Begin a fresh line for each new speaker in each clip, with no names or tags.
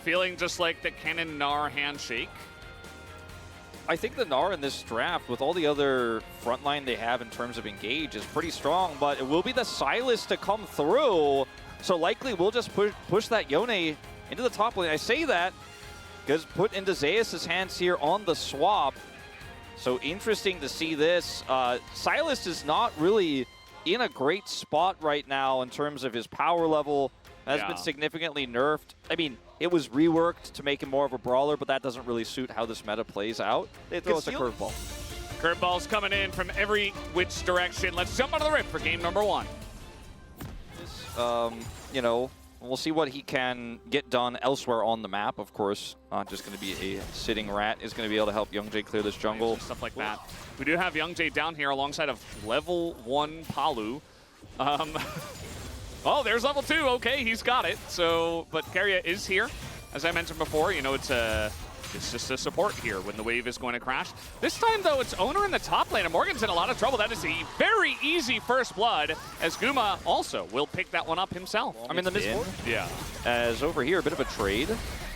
feeling just like the Kennen Gnar handshake.
I think the Gnar in this draft, with all the other frontline they have in terms of engage, is pretty strong, but it will be the Sylas to come through. So likely we'll just push that Yone into the top lane. I say that because put into Zeus' hands here on the swap. So interesting to see this. Sylas is not really in a great spot right now in terms of his power level. Has been significantly nerfed. I mean, it was reworked to make him more of a brawler, but that doesn't really suit how this meta plays out. They throw us a curveball.
Curveballs coming in from every which direction. Let's jump out of the rip for game number 1.
You know, we'll see what he can get done elsewhere on the map, of course. Not just going to be a sitting rat is going to be able to help Youngjae clear this jungle.
Stuff like that. We do have Youngjae down here alongside of level 1 Palu. Oh, there's level 2. Okay, he's got it. So, but Keria is here. As I mentioned before, you know, it's just a support here when the wave is going to crash. This time, though, it's Owner in the top lane, and Morgan's in a lot of trouble. That is a very easy first blood, as Guma also will pick that one up himself.
I mean, the mid-board?
Yeah.
As over here, a bit of a trade.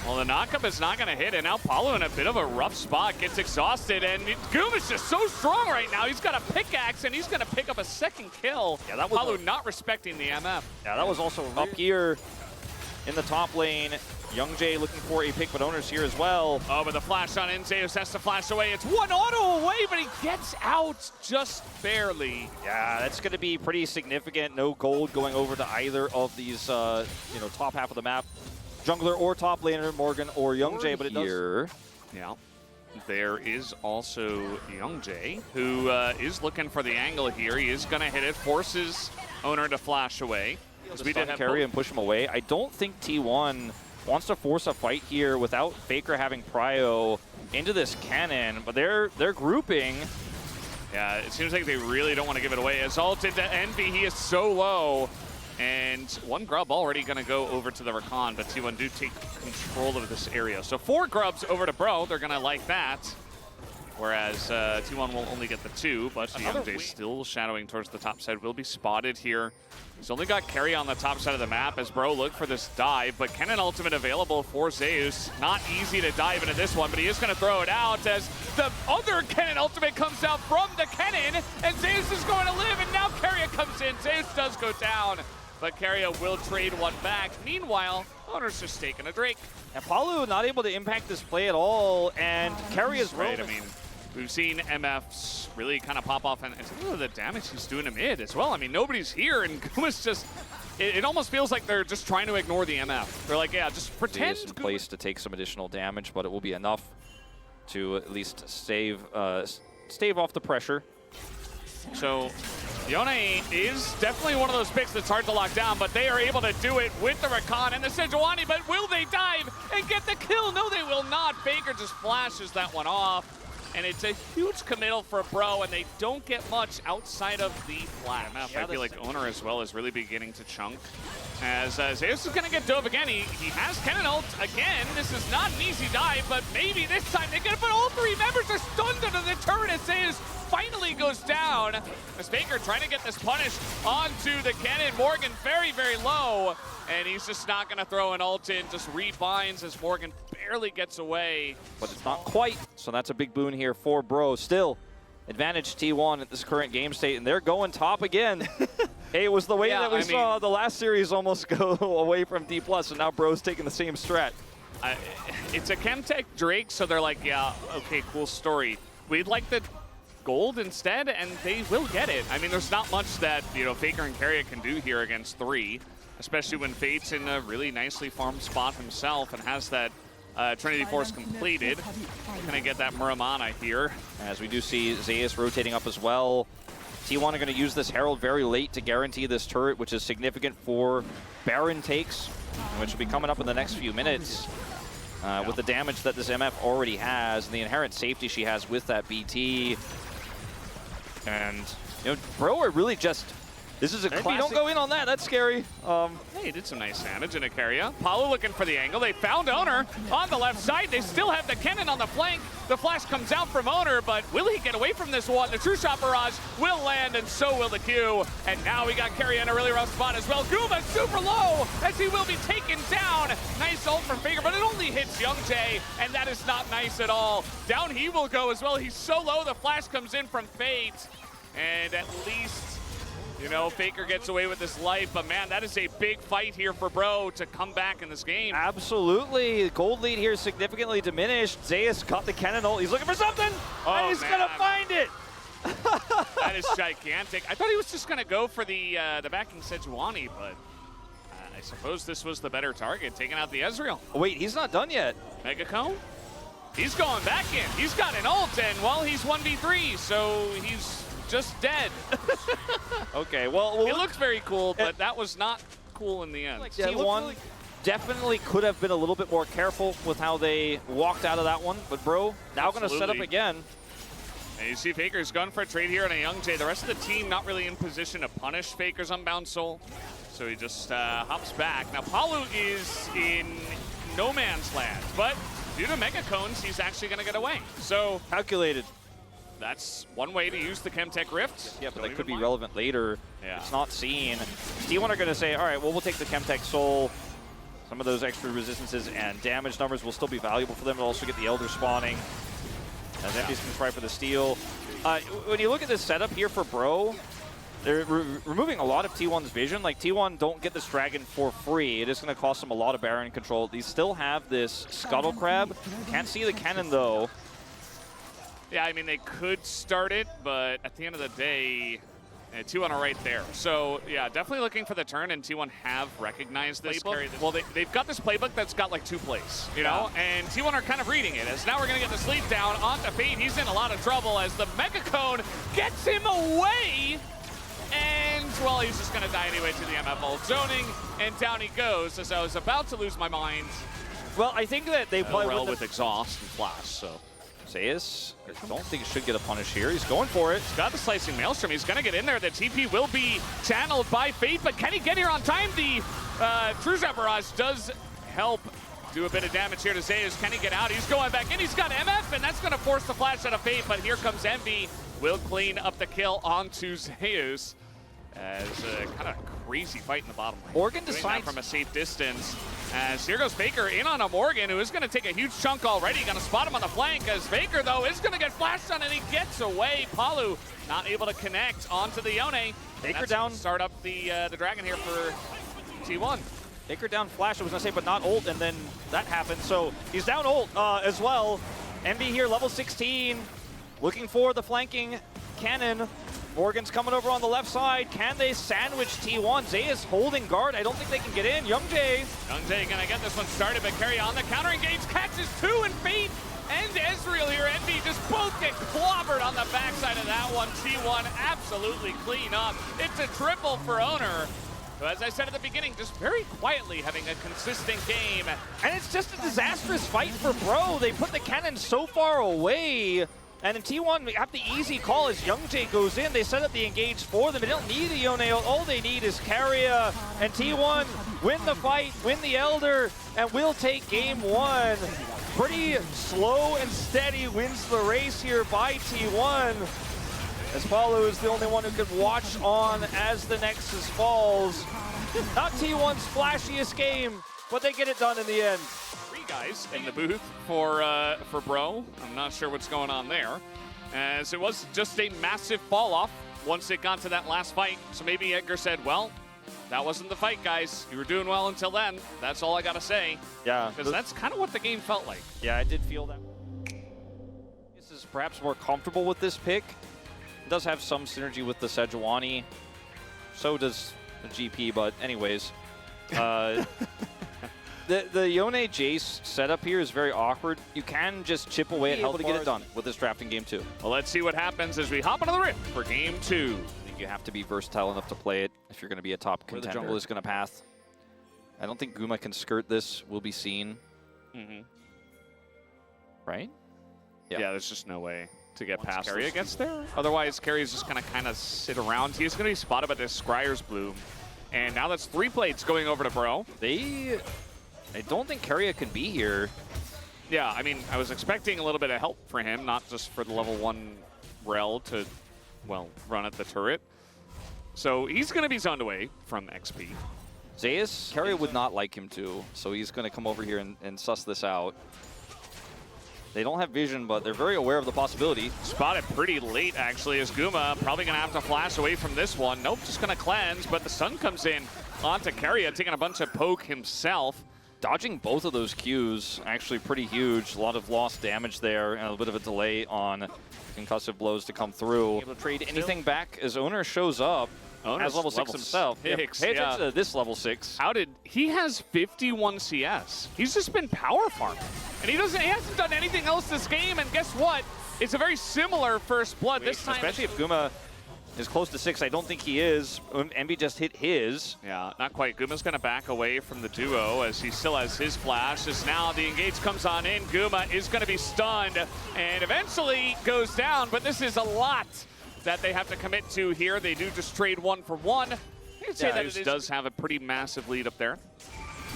Well, the knockup is not going to hit, and now Paulo in a bit of a rough spot, gets exhausted, and Guma's just so strong right now. He's got a pickaxe, and he's going to pick up a second kill. Yeah, that was Paulo not respecting the MF.
Yeah, that was also up here in the top lane. Youngjae looking for a pick, but Owner's here as well.
Oh, but the flash on in, Zeus has to flash away. It's one auto away, but he gets out just barely.
Yeah, that's going to be pretty significant. No gold going over to either of these, you know, top half of the map. Jungler or top laner, Morgan or Youngjae, but it does.
Yeah. There is also Youngjae, who is looking for the angle here. He is going to hit it, forces Owner to flash away.
We did carry and push him away. I don't think T1 wants to force a fight here without Faker having prio into this cannon, but they're grouping.
Yeah, it seems like they really don't want to give it away. As ult into Envy, he is so low. And one grub already going to go over to the Rakan, but T1 do take control of this area. So 4 grubs over to Bro, they're going to like that. Whereas T1 will only get the 2, but Youngjae still shadowing towards the top side, will be spotted here. He's only got carry on the top side of the map as Bro look for this dive, but Kennen ultimate available for Zeus. Not easy to dive into this one, but he is going to throw it out as the other Kennen ultimate comes out from the Kennen, and Zeus is going to live, and now Keria comes in. Zeus does go down, but Keria will trade one back. Meanwhile, Owner's just taking a drink.
And Palu not able to impact this play at all, and Keria's
right. I mean, we've seen MFs really kind of pop off, and look at the damage he's doing to mid as well. I mean, nobody's here, and Guma's just, it almost feels like they're just trying to ignore the MF. They're like, yeah, just pretend.
In place to take some additional damage, but it will be enough to at least stave off the pressure.
So Yone is definitely one of those picks that's hard to lock down, but they are able to do it with the Rakan and the Sejuani, but will they dive and get the kill? No, they will not. Faker just flashes that one off. And it's a huge committal for Bro, and they don't get much outside of the flash. I feel like Owner as well is really beginning to chunk. As Zeus is going to get dove again. He has Kennen ult again. This is not an easy dive, but maybe this time they're going to put all 3 members are stunned under the turret as Zeus finally goes down. As Faker trying to get this punish onto the Kennen. Morgan very, very low. And he's just not going to throw an ult in, just rebinds as Morgan barely gets away.
But it's not quite, so that's a big boon here for Bro. Still, advantage T1 at this current game state, and they're going top again. Hey, it was the way that we saw the last series almost go away from D+, and now Bro's taking the same strat.
It's a Chemtech Drake, so they're like, yeah, okay, cool story. We'd like the gold instead, and they will get it. I mean, there's not much that, you know, Faker and Keria can do here against 3. Especially when Fate's in a really nicely farmed spot himself and has that Trinity Force completed. Gonna get that Muramana here.
As we do see Zeus rotating up as well. T1 are going to use this Herald very late to guarantee this turret, which is significant for Baron takes, which will be coming up in the next few minutes. With the damage that this MF already has and the inherent safety she has with that BT. And, you know, Bro are really just This is a
Maybe
classic.
don't go in on that. That's scary.
Hey, did some nice damage in Ikaria. Paulo looking for the angle. They found Owner on the left side. They still have the cannon on the flank. The flash comes out from Owner, but will he get away from this one? The True Shot Barrage will land, and so will the Q. And now we got Carry in a really rough spot as well. Guma super low as he will be taken down. Nice ult from Faker, but it only hits Young Jae, and that is not nice at all. Down he will go as well. He's so low, the flash comes in from Fate. And at least, you know, Faker gets away with his life, but man, that is a big fight here for Bro to come back in this game.
Absolutely. Gold lead here is significantly diminished. Zeus got the cannon ult. He's looking for something, and he's going to find it.
That is gigantic. I thought he was just going to go for the backing Sejuani, but I suppose this was the better target, taking out the Ezreal.
Wait, he's not done yet.
Megacone? He's going back in. He's got an ult, and well, he's 1v3, so he's just dead.
Okay, well,
it looks very cool, but that was not cool in the end.
Like T1 definitely could have been a little bit more careful with how they walked out of that one, but Bro now going to set up again.
And you see Faker's gone for a trade here on a Young Jae. The rest of the team not really in position to punish Faker's Unbound Soul, so he just hops back. Now Palu is in no man's land, but due to Mega Cones, he's actually going to get away. So
calculated.
That's one way to use the Chemtech Rift.
Yeah, but that could be relevant later.
Yeah.
It's not seen. T1 are going to say, all right, well, we'll take the Chemtech Soul. Some of those extra resistances and damage numbers will still be valuable for them. They'll also get the Elder spawning. As Envy's going to try for the steal. When you look at this setup here for Bro, they're removing a lot of T1's vision. Like, T1 don't get this dragon for free. It is going to cost them a lot of Baron control. They still have this Scuttle Crab. Can't see the cannon, though.
Yeah, I mean, they could start it, but at the end of the day, T1 are right there. So, yeah, definitely looking for the turn, and T1 have recognized this playbook. Well, they've got this playbook that's got like 2 plays, you know? And T1 are kind of reading it, as now we're going to get the sleep down onto Fate. He's in a lot of trouble as the Mega Cone gets him away. And, well, he's just going to die anyway to the MF ult zoning, and down he goes, as I was about to lose my mind.
Well, I think that they play
with exhaust and flash, so.
Zeus, I don't think he should get a punish here. He's going for it.
He's got the Slicing Maelstrom. He's going to get in there. The TP will be channeled by Fate, but can he get here on time? The True Shot Barrage does help do a bit of damage here to Zeus. Can he get out? He's going back in. He's got MF, and that's going to force the flash out of Fate, but here comes Envy. Will clean up the kill onto Zeus. As a kind of crazy fight in the bottom lane.
Morgan
Doing
decides
that from a safe distance. As here goes Faker in on a Morgan, who is going to take a huge chunk already. Going to spot him on the flank, as Faker, though, is going to get flashed on, and he gets away. Palu not able to connect onto the Yone.
Faker down.
Start up the Dragon here for T1.
Faker down flash, I was going to say, but not ult, and then that happened. So he's down ult as well. Envy here, level 16, looking for the flanking cannon. Morgan's coming over on the left side. Can they sandwich T1? Zeus holding guard. I don't think they can get in. Young Jae
going to get this one started, but carry on. The counter engage catches 2 and Fate and Ezreal here. Envy just both get clobbered on the backside of that one. T1 absolutely clean up. It's a triple for Owner. So as I said at the beginning, just very quietly having a consistent game.
And it's just a disastrous fight for Bro. They put the cannon so far away. And in T1, we have the easy call as Young Jae goes in. They set up the engage for them. They don't need a Yone. All they need is Carrier. And T1 win the fight, win the Elder, and will take game 1. Pretty slow and steady wins the race here by T1. As Paulo is the only one who can watch on as the Nexus falls. Not T1's flashiest game, but they get it done in the end.
Guys in the booth for Bro. I'm not sure what's going on there, as it was just a massive fall off once it got to that last fight. So maybe Edgar said, well, that wasn't the fight, guys. You were doing well until then. That's all I gotta say.
Yeah,
because that's kind of what the game felt like.
Yeah, I did feel that. This is perhaps more comfortable with this pick. It does have some synergy with the Sejuani. So does the GP, but anyways. The Yone Jace setup here is very awkward. You can just chip away at health to get it done with this draft in game 2.
Well, let's see what happens as we hop into the rift for game 2.
I think you have to be versatile enough to play it if you're going to be a top contender. The jungle is going to path. I don't think Guma can skirt this. Will be seen.
Mm-hmm.
Right?
Yeah, there's just no way. to get
Once
past
Carrier
gets there. Otherwise, Carrier's just going to kind of sit around. He's going to be spotted by this Scryer's Bloom. And now that's 3 plates going over to Bro.
I don't think Carrier can be here.
Yeah, I mean, I was expecting a little bit of help for him, not just for the level 1 Rel to, well, run at the turret. So he's going to be zoned away from XP.
Zeus, Carrier would not like him to, so he's going to come over here and suss this out. They don't have vision, but they're very aware of the possibility.
Spotted pretty late, actually, as Guma probably going to have to flash away from this one. Nope, just going to cleanse, but the Sun comes in onto Carrier, taking a bunch of poke himself.
Dodging both of those Qs, actually pretty huge. A lot of lost damage there, and a bit of a delay on concussive blows to come through. Able to trade anything back as Owner shows up.
Owner's
as level 6 himself. Pay attention to this level 6.
He has 51 CS. He's just been power farming. And he hasn't done anything else this game, and guess what? It's a very similar first blood this time.
Especially if Guma is close to 6. I don't think he is. Envy just hit his.
Yeah, not quite. Guma's going to back away from the duo as he still has his flash. As now the engage comes on in, Guma is going to be stunned and eventually goes down, but this is a lot that they have to commit to here. They do just trade 1 for 1. I'd say that it does have a pretty massive lead up there.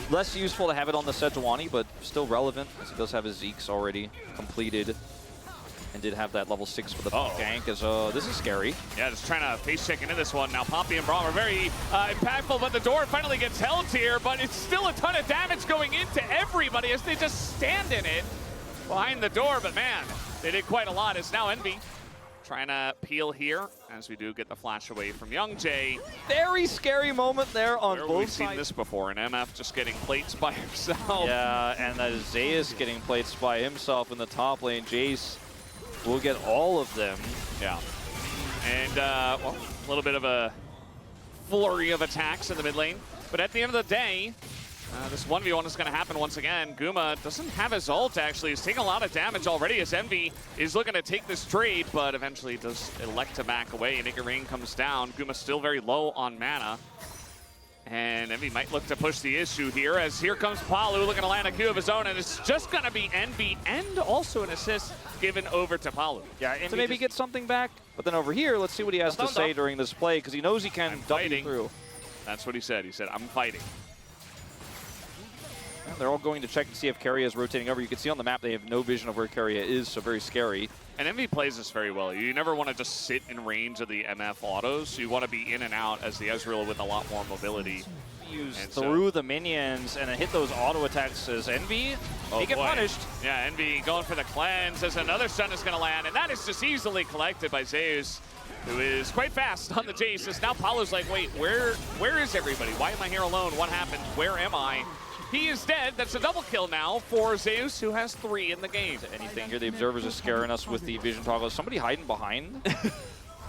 Less useful to have it on the Sejuani, but still relevant, as he does have his Zeeks already completed. And did have that level 6 for the gank, as this is scary.
Yeah, just trying to face check into this one. Now Poppy and Braum are very impactful, but the door finally gets held here, but it's still a ton of damage going into everybody as they just stand in it behind the door. But man, they did quite a lot. It's now Envy trying to peel here as we do get the flash away from Young Jay.
Very scary moment there on both sides.
We've seen this before, and MF just getting plates by himself.
Yeah, and that is Zeus getting plates by himself in the top lane. Jace will get all of them.
Yeah. And, well, a little bit of a flurry of attacks in the mid lane. But at the end of the day, this 1v1 is going to happen once again. Guma doesn't have his ult, actually. He's taking a lot of damage already as Envy is looking to take this trade, but eventually does elect to back away. Nicker Rain comes down. Guma's still very low on mana. And Envy might look to push the issue here as here comes Palu looking to land a Q of his own, and it's just going to be Envy and also an assist given over to Palu.
Yeah, to maybe get something back. But then over here, let's see what he has to say during this play, because he knows he can W through.
That's what he said. He said, I'm fighting.
They're all going to check to see if Carrier is rotating over. You can see on the map they have no vision of where Carrier is, so very scary.
And Envy plays this very well. You never want to just sit in range of the MF autos. You want to be in and out as the Ezreal with a lot more mobility.
Use through the minions and then hit those auto attacks as Envy. He get punished.
Yeah, Envy going for the cleanse as another stun is going to land, and that is just easily collected by Zeus, who is quite fast on the Jace. As now Paolo's like, wait, where is everybody? Why am I here alone? What happened? Where am I? He is dead. That's a double kill now for Zeus, who has 3 in the game.
Anything here, the observers are scaring us with the vision toggle. Is somebody hiding behind?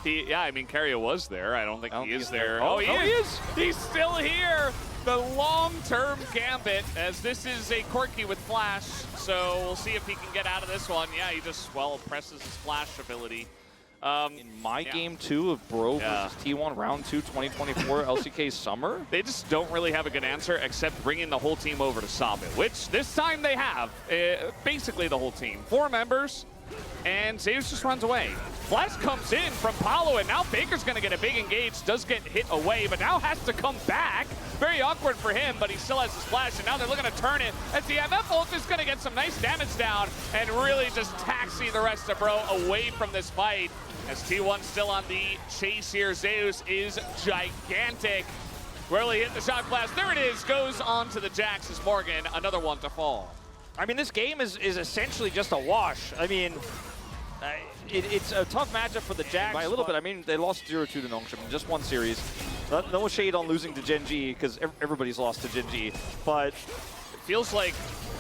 Yeah, I mean, Carrier was there. I don't think he is there. Oh, he
is.
He's still here. The long-term gambit, as this is a Corki with flash, so we'll see if he can get out of this one. Yeah, he just, well, presses his flash ability.
In my game 2 of Bro versus T1 round 2 2024 LCK Summer.
They just don't really have a good answer except bringing the whole team over to stop it, which this time they have. Basically the whole team. 4 members, and Zeus just runs away. Flash comes in from Paolo, and now Faker's going to get a big engage. Does get hit away, but now has to come back. Very awkward for him, but he still has his flash, and now they're looking to turn it. As the MF ult is going to get some nice damage down and really just taxi the rest of Bro away from this fight. As T1 still on the chase here. Zeus is gigantic. Really hit the shot blast. There it is. Goes on to the Jax as Morgan. Another one to fall.
I mean, this game is essentially just a wash. I mean, it's a tough matchup for the Jax. By a little bit. I mean, they lost 0-2 to Nongshim in just one series. No shade on losing to Gen G, because everybody's lost to Gen G. But
it feels like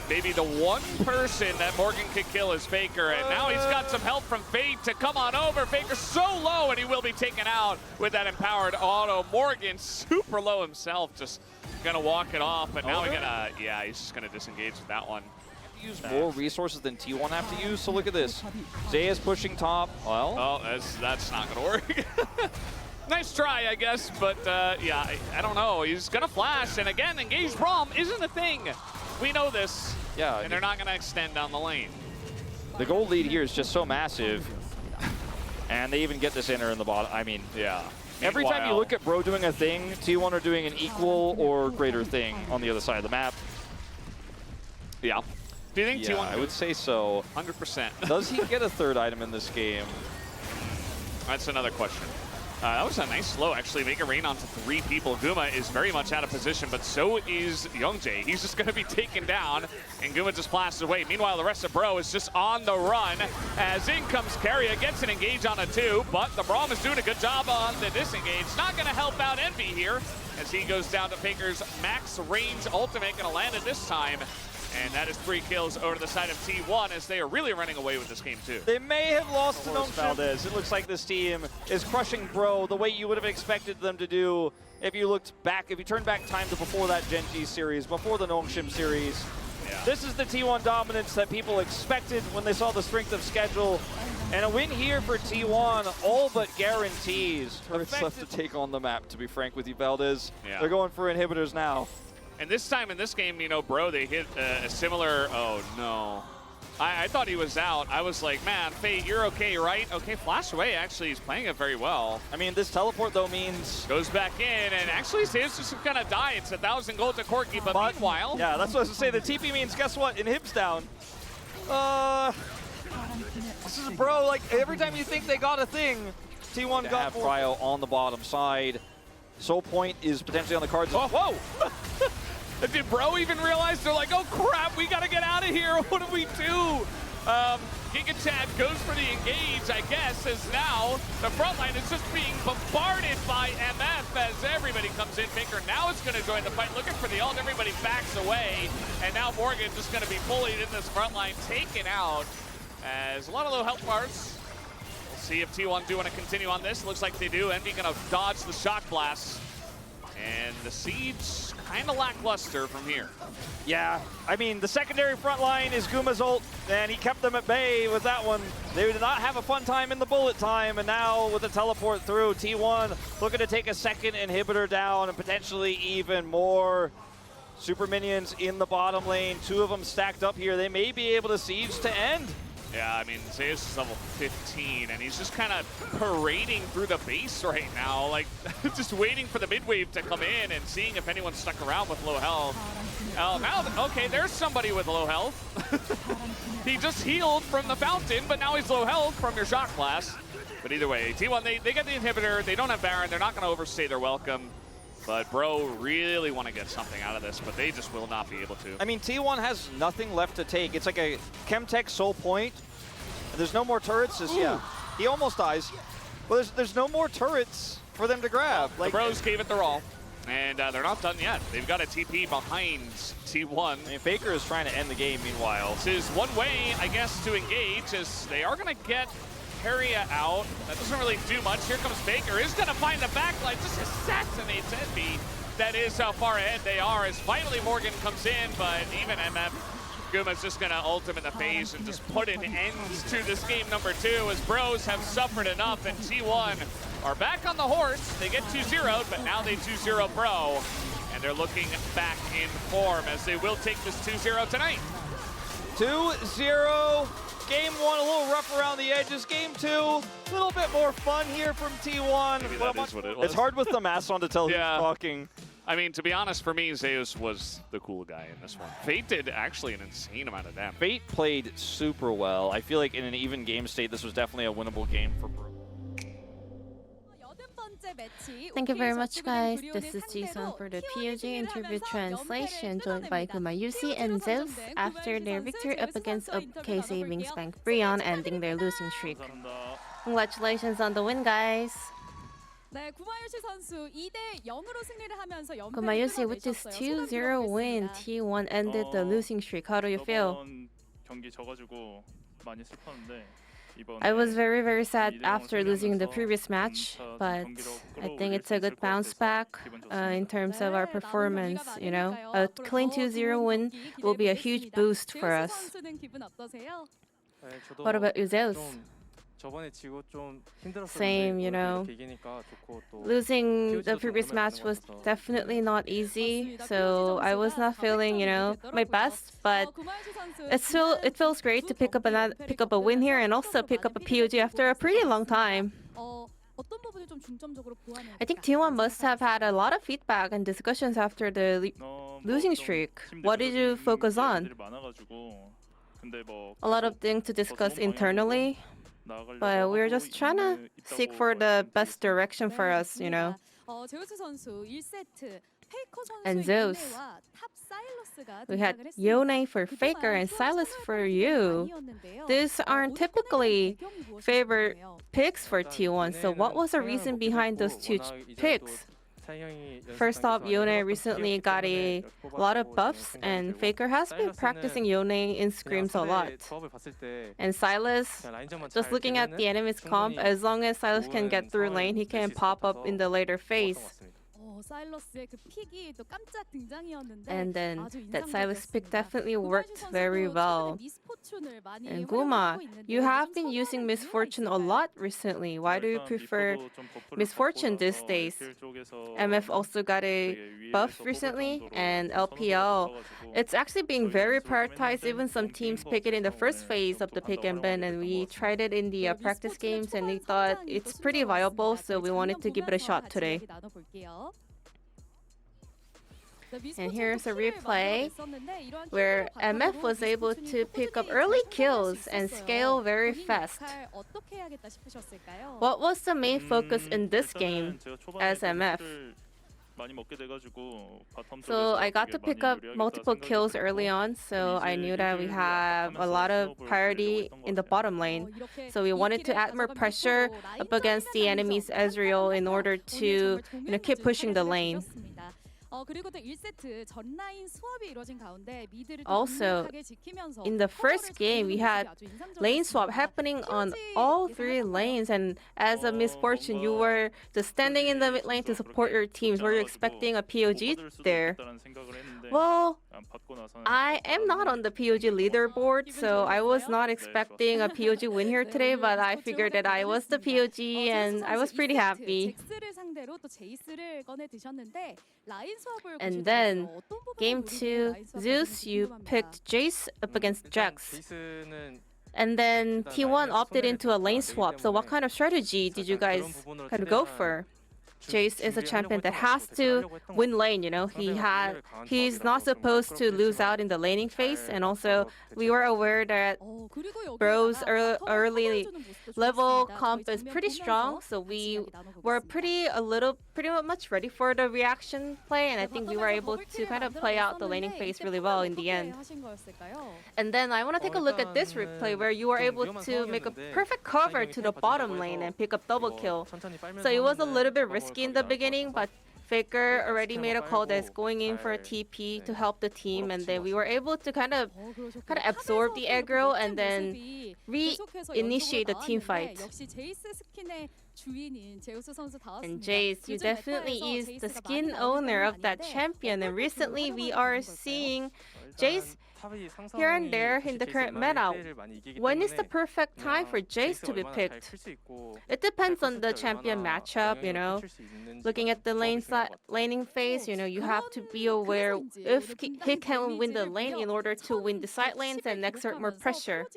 maybe the one person that Morgan could kill is Faker, and now he's got some help from Fate to come on over. Faker's so low, and he will be taken out with that empowered auto. Morgan, super low himself, just gonna walk it off, but now he's just gonna disengage with that one.
Use more resources than T1 have to use, so look at this. Zeus pushing top. Well,
oh, that's not gonna work. Nice try, I guess, but yeah, I don't know. He's gonna flash, and again, engaged Braum isn't a thing. We know this.
Yeah,
and they're not going to extend down the lane.
The gold lead here is just so massive. And they even get this inner in the bottom. I mean,
Yeah.
every time you
Meanwhile-
look at Bro doing a thing, T1 are doing an equal or greater thing on the other side of the map.
Yeah. Do you think
Yeah,
T1?
I would say so.
100%.
Does he get a third item in this game?
That's another question. That was a nice slow, actually. Make it rain onto 3 people. Guma is very much out of position, but so is Youngjae. He's just going to be taken down, and Guma just blasts away. Meanwhile, the rest of Bro is just on the run as in comes Carrier, gets an engage on a 2, but the Braum is doing a good job on the disengage. Not going to help out Envy here as he goes down to Faker's max range ultimate, going to land it this time. And that is 3 kills over to the side of T1 as they are really running away with this game too.
They may have lost to Valdez. It looks like this team is crushing Bro the way you would have expected them to do if you looked back, if you turned back time to before that Gen G series, before the Nongshim series.
Yeah.
This is the T1 dominance that people expected when they saw the strength of schedule. And a win here for T1 all but guarantees. Turrets left to take on the map, to be frank with you, Valdez.
Yeah.
They're going for inhibitors now.
And this time in this game, you know, Bro, they hit a similar, oh no. I thought he was out. I was like, man, Fate, you're okay, right? Okay, flash away, actually, he's playing it very well.
I mean, this teleport, though, means...
Goes back in, and actually, Zeus just gonna die. It's 1,000 gold to Corky, but meanwhile...
Yeah, that's what I was going to say. The TP means, guess what? Inhib's down. This is Bro, like, every time you think they got a thing, T1 got more. Cryo on the bottom side. Soul Point is potentially on the cards.
Oh, whoa! Did Bro even realize? They're like, oh crap, we gotta get out of here. What do we do? Giga Chad goes for the engage, I guess, as now the front line is just being bombarded by MF as everybody comes in. Faker now is going to join the fight, looking for the ult. Everybody backs away, and now Morgan just going to be bullied in this front line, taken out as a lot of low health bars. We'll see if T1 do want to continue on this. Looks like they do. Envy going to dodge the shock blast. And the Siege kind of lackluster from here.
Yeah, I mean, the secondary front line is Guma's ult, and he kept them at bay with that one. They did not have a fun time in the bullet time, and now with the teleport through, T1 looking to take a second inhibitor down and potentially even more super minions in the bottom lane. 2 of them stacked up here. They may be able to Siege to end.
Yeah, I mean, Zeus is level 15, and he's just kind of parading through the base right now, like just waiting for the mid wave to come in and seeing if anyone's stuck around with low health. Oh, now, okay, there's somebody with low health. He just healed from the fountain, but now he's low health from your shock blast. But either way, T1, they get the inhibitor. They don't have Baron. They're not going to overstay their welcome. But Bro really want to get something out of this, but they just will not be able to.
I mean, T1 has nothing left to take. It's like a Chemtech Soul Point. There's no more turrets. Just, yeah, he almost dies. Well, there's no more turrets for them to grab.
Like, the Bros gave it their all, and they're not done yet. They've got a TP behind T1.
I mean, Faker is trying to end the game meanwhile.
This is one way, I guess, to engage, as they are going to get Harriet out. That doesn't really do much. Here comes Faker. Is going to find the backline. Just assassinates Envy. That is how far ahead they are, as finally Morgan comes in, but even MF Guma's just going to ult him in the face and just put an end to this game number 2, as Bros have suffered enough, and T1 are back on the horse. They get 2-0'd, but now they 2-0 Bro, and they're looking back in form as they will take this 2-0 tonight.
2-0. Game 1 a little rough around the edges. Game 2 a little bit more fun here from T1.
Maybe that is what it was.
It's hard with the mask on to tell who's talking.
I mean, to be honest, for me, Zeus was the cool guy in this one. Fate did actually an insane amount of damage.
Fate played super well. I feel like in an even game state, this was definitely a winnable game for Bro.
Thank you very much, guys. This is Ji-sun for the POG interview translation, joined by Gumayusi and Zeus after their victory up against OK Savings Bank Brion, ending their losing streak. Congratulations on the win, guys. Gumayusi, with this 2-0 win, T1 ended the losing streak. How do you feel? I was very, very sad after losing the previous match, but I think it's a good bounce back in terms of our performance, you know. A clean 2-0 win will be a huge boost for us. What about you, Zeus? Same, you know. Losing the previous match was definitely not easy, so I was not feeling, you know, my best. But it feels great to pick up a win here and also pick up a POG after a pretty long time. I think T1 must have had a lot of feedback and discussions after the losing streak. What did you focus on? A lot of things to discuss internally, but we're just trying to seek for the best direction for us, you know. And Zeus. We had Yone for Faker and Silas for you. These aren't typically favorite picks for T1, so what was the reason behind those two picks? First off, Yone recently got a lot of buffs, and Faker has been practicing Yone in scrims a lot. And Silas, just looking at the enemy's comp, as long as Silas can get through lane, he can pop up in the later phase. And then that Silas pick definitely worked very well. And Guma, you have been using Misfortune a lot recently. Why do you prefer Misfortune these days? MF also got a buff recently, and LPL. It's actually being very prioritized. Even some teams pick it in the first phase of the pick and ban, and we tried it in the practice games, and we thought it's pretty viable, so we wanted to give it a shot today. And here's a replay where MF was able to pick up early kills and scale very fast. What was the main focus in this game as MF? So I got to pick up multiple kills early on, so I knew that we have a lot of priority in the bottom lane. So we wanted to add more pressure up against the enemy's Ezreal in order to keep pushing the lane. Also, in the first game, we had lane swap happening on all three lanes, and as a Misfortune, you were just standing in the mid lane to support your teams. Were you expecting a POG there? Well, I am not on the POG leaderboard, so I was not expecting a POG win here today, but I figured that I was the POG, and I was pretty happy. And then, game 2, Zeus, you picked Jace up against Jax. And then T1 opted into a lane swap. So what kind of strategy did you guys kind of go for? Jace is a champion that has to win lane, you know. He's not supposed to lose out in the laning phase, and also we were aware that Bro's early level comp is pretty strong, so we were pretty much ready for the reaction play, and I think we were able to kind of play out the laning phase really well in the end. And then I want to take a look at this replay where you were able to make a perfect cover to the bottom lane and pick up double kill. So it was a little bit risky in the beginning, but Faker already made a call that's going in for a TP to help the team, and then we were able to kind of absorb the aggro and then re-initiate the team fight. And Jace, you definitely is the skin owner of that champion, and recently we are seeing Jace here and there in the current meta. When is the perfect time for Jace to be picked? It depends on the champion matchup, you know. Looking at the laning phase, you know, you have to be aware if he can win the lane in order to win the side lanes and exert more pressure.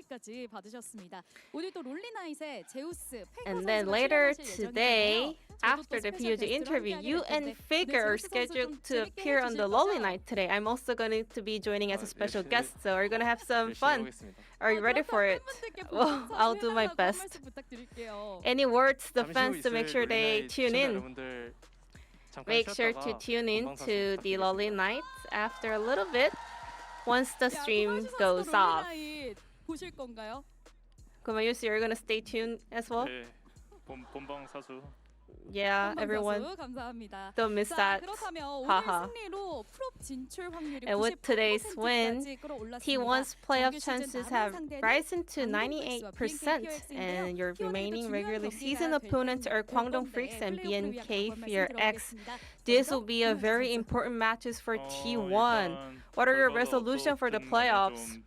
And then later today, after the POG interview, you and Faker are scheduled to appear on the Lolly Night today. I'm also going to be joining as a special guest, so we're going to have some fun. Are you ready for it? Well, I'll do my best. Any words to the fans to make sure they tune in? Make sure to tune in to the Lolly Night after a little bit once the stream goes off. Kumayusi, you're going to stay tuned as well? Yeah, everyone, don't miss that. Haha. And with today's win, T1's playoff chances have risen to 98%, and your remaining regularly seasoned opponents are Kwangdong Freaks and BNK Fear X. This will be a very important matches for T1. What are your resolutions for the playoffs?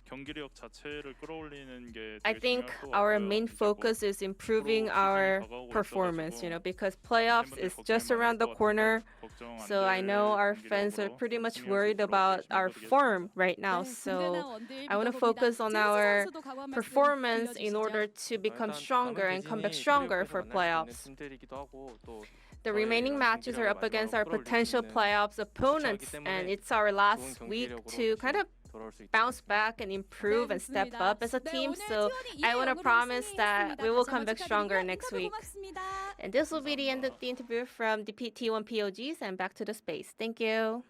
경기력 자체를 끌어올리는 게
I
되게
think
중요할 것
our
같고요.
main
이제 곧
focus is improving our performance, because playoffs is just around the corner. So I know our fans are pretty much worried about our form right now. So I want to focus on our performance in order to become stronger and come back stronger for playoffs. The remaining matches are up against our potential playoffs opponents, and it's our last week to kind of bounce back and improve and step up as a team. So I want to promise that we will come back stronger next week. And this will be the end of the interview from the T1 POGs and back to the space. Thank you.